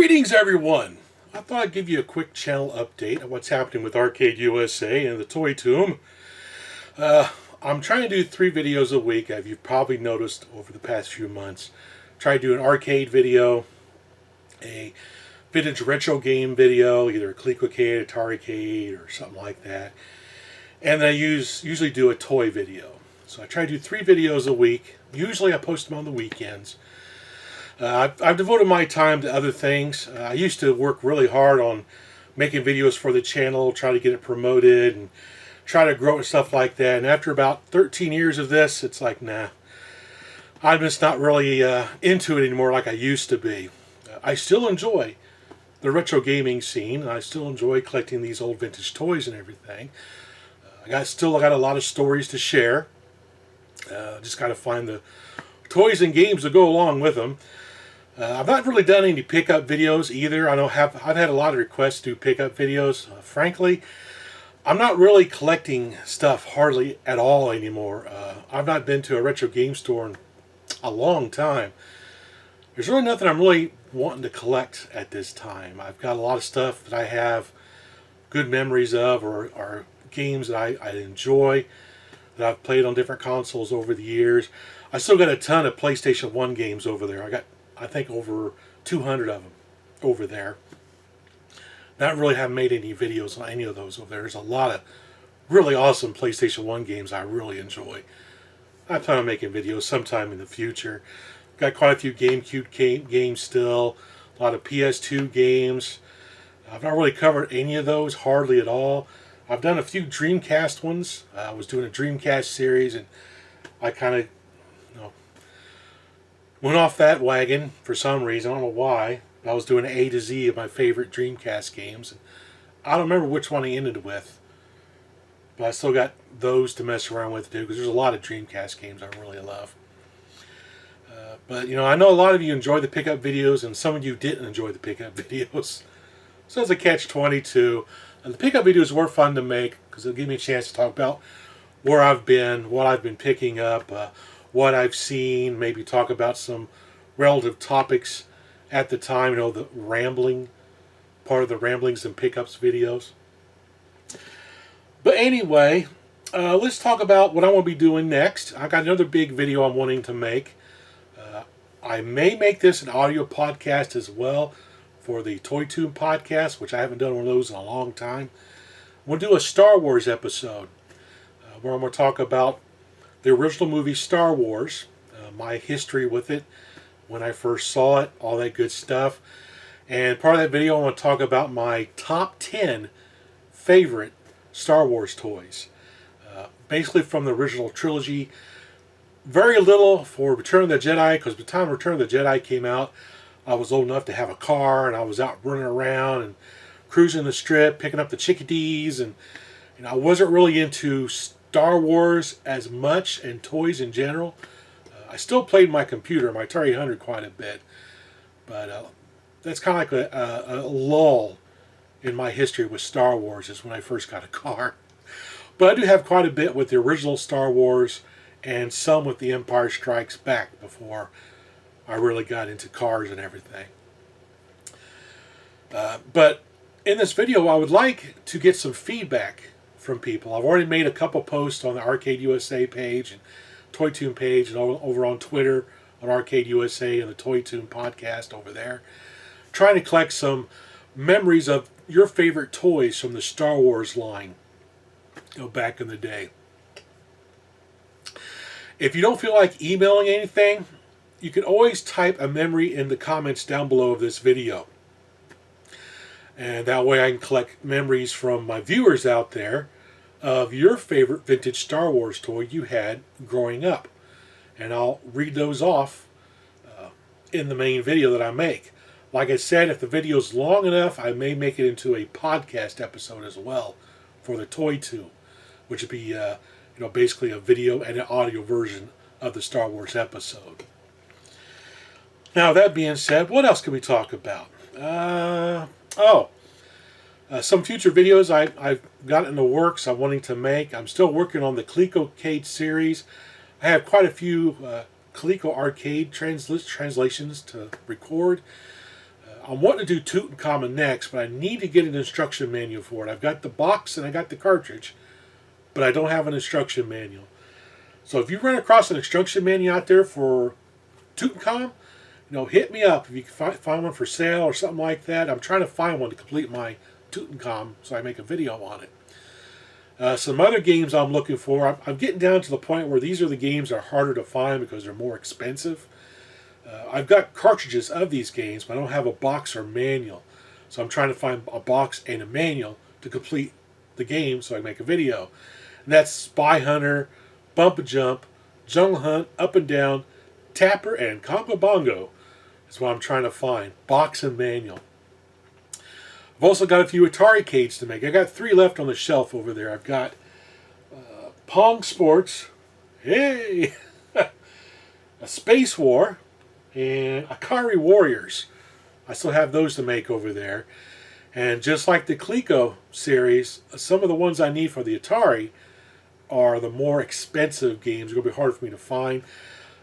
Greetings, everyone! I thought I'd give you a quick channel update on what's happening with Arcade USA and the Toy Tomb. I'm trying to do 3 videos a week, as you've probably noticed over the past few months. Try to do an arcade video, a vintage retro game video, either a ColecoCade, Atari-Cade, or something like that. And then I usually do a toy video. So I try to do 3 videos a week. Usually I post them on the weekends. I've devoted my time to other things. I used to work really hard on making videos for the channel, try to get it promoted, and try to grow it and stuff like that. And after about 13 years of this, it's like, nah, I'm just not really into it anymore like I used to be. I still enjoy the retro gaming scene. And I still enjoy collecting these old vintage toys and everything. Still got a lot of stories to share. Just got to find the toys and games to go along with them. I've not really done any pickup videos either. I've had a lot of requests to do pickup videos. Frankly, I'm not really collecting stuff hardly at all anymore. I've not been to a retro game store in a long time. There's really nothing I'm really wanting to collect at this time. I've got a lot of stuff that I have good memories of, or games that I enjoy, that I've played on different consoles over the years. I still got a ton of PlayStation 1 games over there. I think over 200 of them over there. Not really haven't made any videos on any of those over there. There's a lot of really awesome PlayStation 1 games I really enjoy. I plan on making videos sometime in the future. Got quite a few GameCube games still. A lot of PS2 games. I've not really covered any of those, hardly at all. I've done a few Dreamcast ones. I was doing a Dreamcast series, and I kind of went off that wagon for some reason. I don't know why. I was doing A to Z of my favorite Dreamcast games. And I don't remember which one I ended with. But I still got those to mess around with too, because there's a lot of Dreamcast games I really love. But I know a lot of you enjoy the pickup videos, and some of you didn't enjoy the pickup videos. So it's a catch-22. And the pickup videos were fun to make, because it'll give me a chance to talk about where I've been, what I've been picking up, what I've seen, maybe talk about some relative topics at the time, the rambling, part of the ramblings and pickups videos. But anyway, let's talk about what I want to be doing next. I got another big video I'm wanting to make. I may make this an audio podcast as well for the Toy Tomb podcast, which I haven't done one of those in a long time. We'll do a Star Wars episode where I'm going to talk about the original movie Star Wars, my history with it, when I first saw it, all that good stuff. And part of that video I want to talk about my top 10 favorite Star Wars toys. Basically from the original trilogy. Very little for Return of the Jedi, because by the time Return of the Jedi came out, I was old enough to have a car, and I was out running around and cruising the strip, picking up the chickadees, and I wasn't really into Star Wars as much, and toys in general. I still played my computer, my Atari 800, quite a bit, but that's kind of like a lull in my history with Star Wars, is when I first got a car. But I do have quite a bit with the original Star Wars, and some with the Empire Strikes Back before I really got into cars and everything. But in this video, I would like to get some feedback from people. I've already made a couple posts on the Arcade USA page and Toy Tomb page, and over on Twitter on Arcade USA and the Toy Tomb podcast over there, trying to collect some memories of your favorite toys from the Star Wars line back in the day. If you don't feel like emailing anything, you can always type a memory in the comments down below of this video. And that way I can collect memories from my viewers out there of your favorite vintage Star Wars toy you had growing up. And I'll read those off in the main video that I make. Like I said, if the video's long enough, I may make it into a podcast episode as well for the Toy Tomb, which would be basically a video and an audio version of the Star Wars episode. Now, that being said, what else can we talk about? Some future videos I've got in the works I'm wanting to make. I'm still working on the ColecoCade series. I have quite a few Coleco arcade translations to record. I'm wanting to do Tutankhamun next, but I need to get an instruction manual for it. I've got the box and I got the cartridge, but I don't have an instruction manual. So if you run across an instruction manual out there for Tutankhamun, hit me up if you can find one for sale or something like that. I'm trying to find one to complete my Tutankhamun so I make a video on it. Some other games I'm looking for, I'm getting down to the point where these are the games that are harder to find because they're more expensive. I've got cartridges of these games, but I don't have a box or manual. So I'm trying to find a box and a manual to complete the game so I can make a video. And that's Spy Hunter, Bump and Jump, Jungle Hunt, Up and Down, Tapper, and Congo Bongo is what I'm trying to find. Box and manual. I've also got a few Atari arcades to make. I got 3 left on the shelf over there. I've got Pong Sports, hey, a Space War, and Akari Warriors. I still have those to make over there. And just like the Coleco series, some of the ones I need for the Atari are the more expensive games. It's going to be hard for me to find.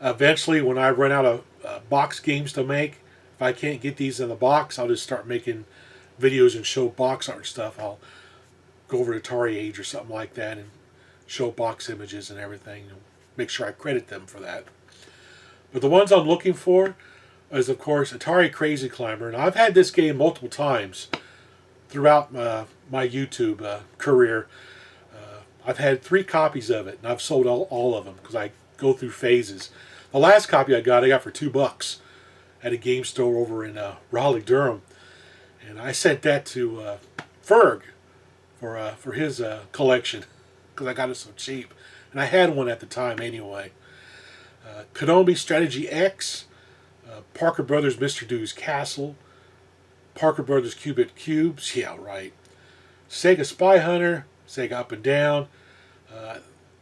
Eventually, when I run out of box games to make, if I can't get these in the box, I'll just start making videos and show box art stuff. I'll go over to Atari Age or something like that and show box images and everything. And make sure I credit them for that. But the ones I'm looking for is, of course, Atari Crazy Climber. And I've had this game multiple times throughout my YouTube career. I've had 3 copies of it, and I've sold all of them because I go through phases. The last copy I got for $2 at a game store over in Raleigh, Durham. And I sent that to Ferg for his collection because I got it so cheap. And I had one at the time anyway. Konami Strategy X, Parker Brothers Mr. Do's Castle, Parker Brothers Cubit Cubes, yeah, right. Sega Spy Hunter, Sega Up and Down,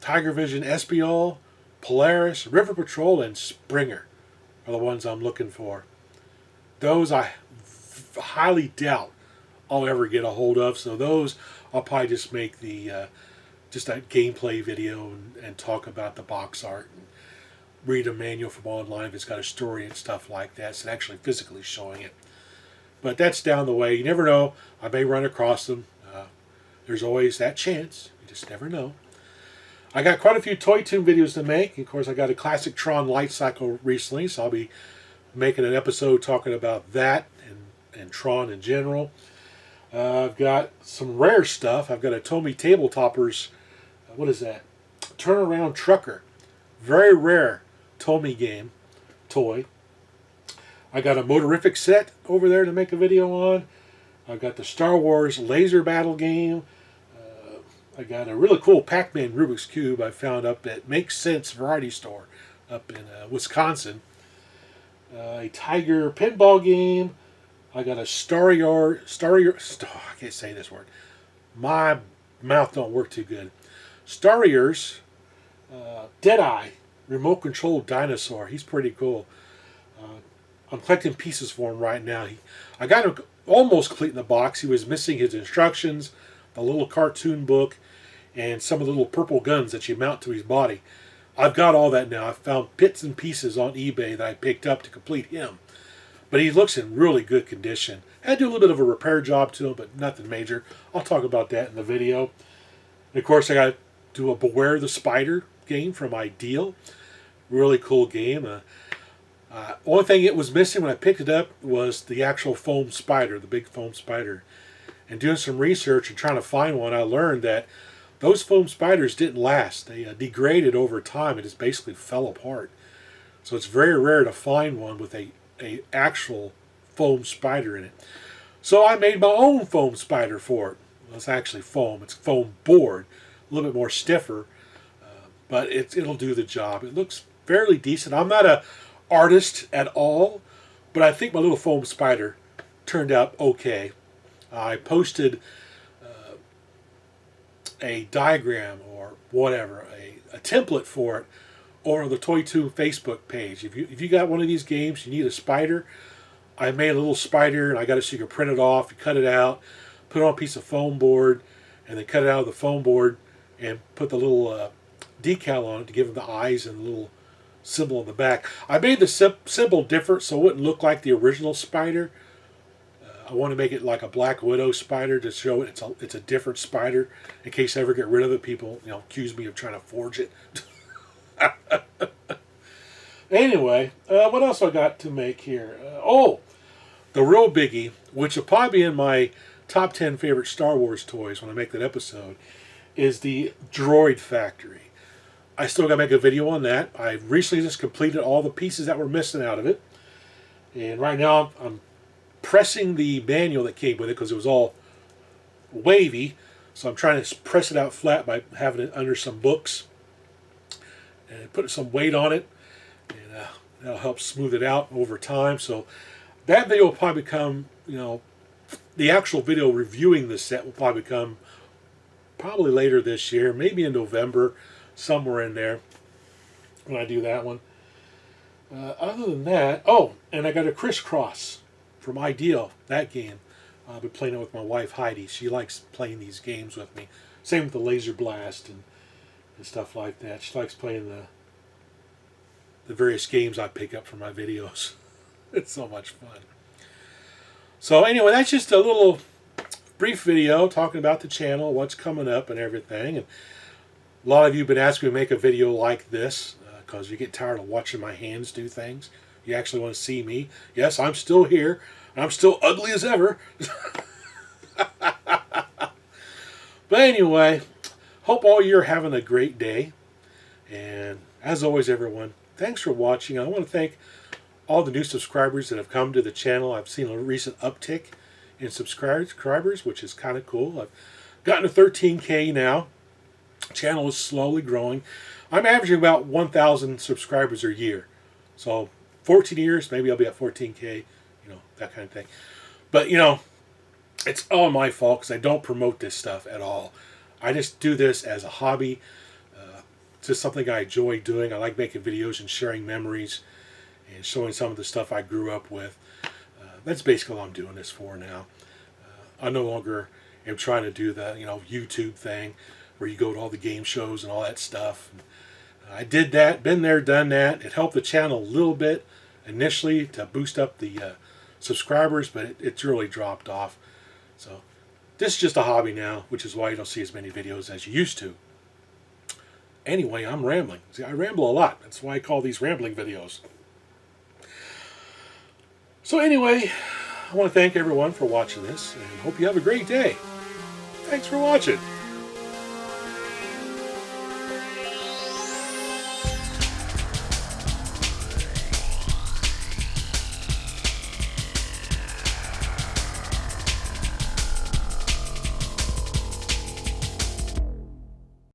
Tiger Vision Espial, Polaris, River Patrol, and Springer are the ones I'm looking for. Those I highly doubt I'll ever get a hold of, so those I'll probably just make the just a gameplay video and talk about the box art and read a manual from online if it's got a story and stuff like that, so actually physically showing it. But that's down the way. You never know. I may run across them. There's always that chance. You just never know. I got quite a few Toy Tune videos to make. Of course, I got a classic Tron light cycle recently, so I'll be making an episode talking about that and Tron in general. I've got some rare stuff. I've got a Tomy Tabletoppers, what is that? Turnaround Trucker. Very rare Tomy game, toy. I got a Motorific set over there to make a video on. I've got the Star Wars laser battle game. I got a really cool Pac-Man Rubik's Cube I found up at Make Sense Variety Store up in Wisconsin. A Tiger pinball game. I got a I can't say this word. My mouth don't work too good. Starriers Deadeye remote control dinosaur. He's pretty cool. I'm collecting pieces for him right now. I got him almost complete in the box. He was missing his instructions, the little cartoon book, and some of the little purple guns that you mount to his body. I've got all that now. I found bits and pieces on eBay that I picked up to complete him. But he looks in really good condition. I had to do a little bit of a repair job to him, but nothing major. I'll talk about that in the video. And of course, I got to do a Beware the Spider game from Ideal. Really cool game. Only thing it was missing when I picked it up was the actual foam spider, the big foam spider. And doing some research and trying to find one, I learned that those foam spiders didn't last. They degraded over time and just basically fell apart. So it's very rare to find one with a actual foam spider in it. So I made my own foam spider for it. Well, it's actually foam. It's foam board, a little bit more stiffer, but it'll do the job. It looks fairly decent. I'm not an artist at all, but I think my little foam spider turned out okay. I posted a diagram or whatever, a template for it over the Toy Tune Facebook page. If you got one of these games, you need a spider. I made a little spider and I got it so you can print it off, you cut it out, put it on a piece of foam board, and then cut it out of the foam board and put the little decal on it to give them the eyes and the little symbol on the back. I made the symbol different so it wouldn't look like the original spider, I want to make it like a Black Widow spider to show it's a different spider. In case I ever get rid of it, people accuse me of trying to forge it. Anyway, what else I got to make here? The real biggie, which will probably be in my top 10 favorite Star Wars toys when I make that episode, is the Droid Factory. I still got to make a video on that. I recently just completed all the pieces that were missing out of it. And right now I'm pressing the manual that came with it because it was all wavy. So I'm trying to press it out flat by having it under some books and putting some weight on it. And that'll help smooth it out over time. So that video will probably become, the actual video reviewing the set will probably come probably later this year, maybe in November, somewhere in there when I do that one. Other than that, and I got a Crisscross from Ideal, that game. I've been playing it with my wife Heidi. She likes playing these games with me. Same with the Laser Blast and stuff like that. She likes playing the various games I pick up from my videos. It's so much fun. So anyway, that's just a little brief video talking about the channel, what's coming up and everything. And a lot of you have been asking me to make a video like this because you get tired of watching my hands do things. You actually want to see me. Yes, I'm still here. I'm still ugly as ever. But anyway, hope all you're having a great day. And as always, everyone, thanks for watching. I want to thank all the new subscribers that have come to the channel. I've seen a recent uptick in subscribers, which is kind of cool. I've gotten to 13K now. Channel is slowly growing. I'm averaging about 1,000 subscribers a year. So 14 years, maybe I'll be at 14K, that kind of thing. But, it's all my fault because I don't promote this stuff at all. I just do this as a hobby. It's just something I enjoy doing. I like making videos and sharing memories and showing some of the stuff I grew up with. That's basically what I'm doing this for now. I no longer am trying to do the YouTube thing where you go to all the game shows and all that stuff. I did that, been there, done that. It helped the channel a little bit initially to boost up the subscribers, but it's really dropped off. So this is just a hobby now, which is why you don't see as many videos as you used to. Anyway, I'm rambling. See, I ramble a lot. That's why I call these rambling videos. So anyway, I want to thank everyone for watching this and hope you have a great day. Thanks for watching.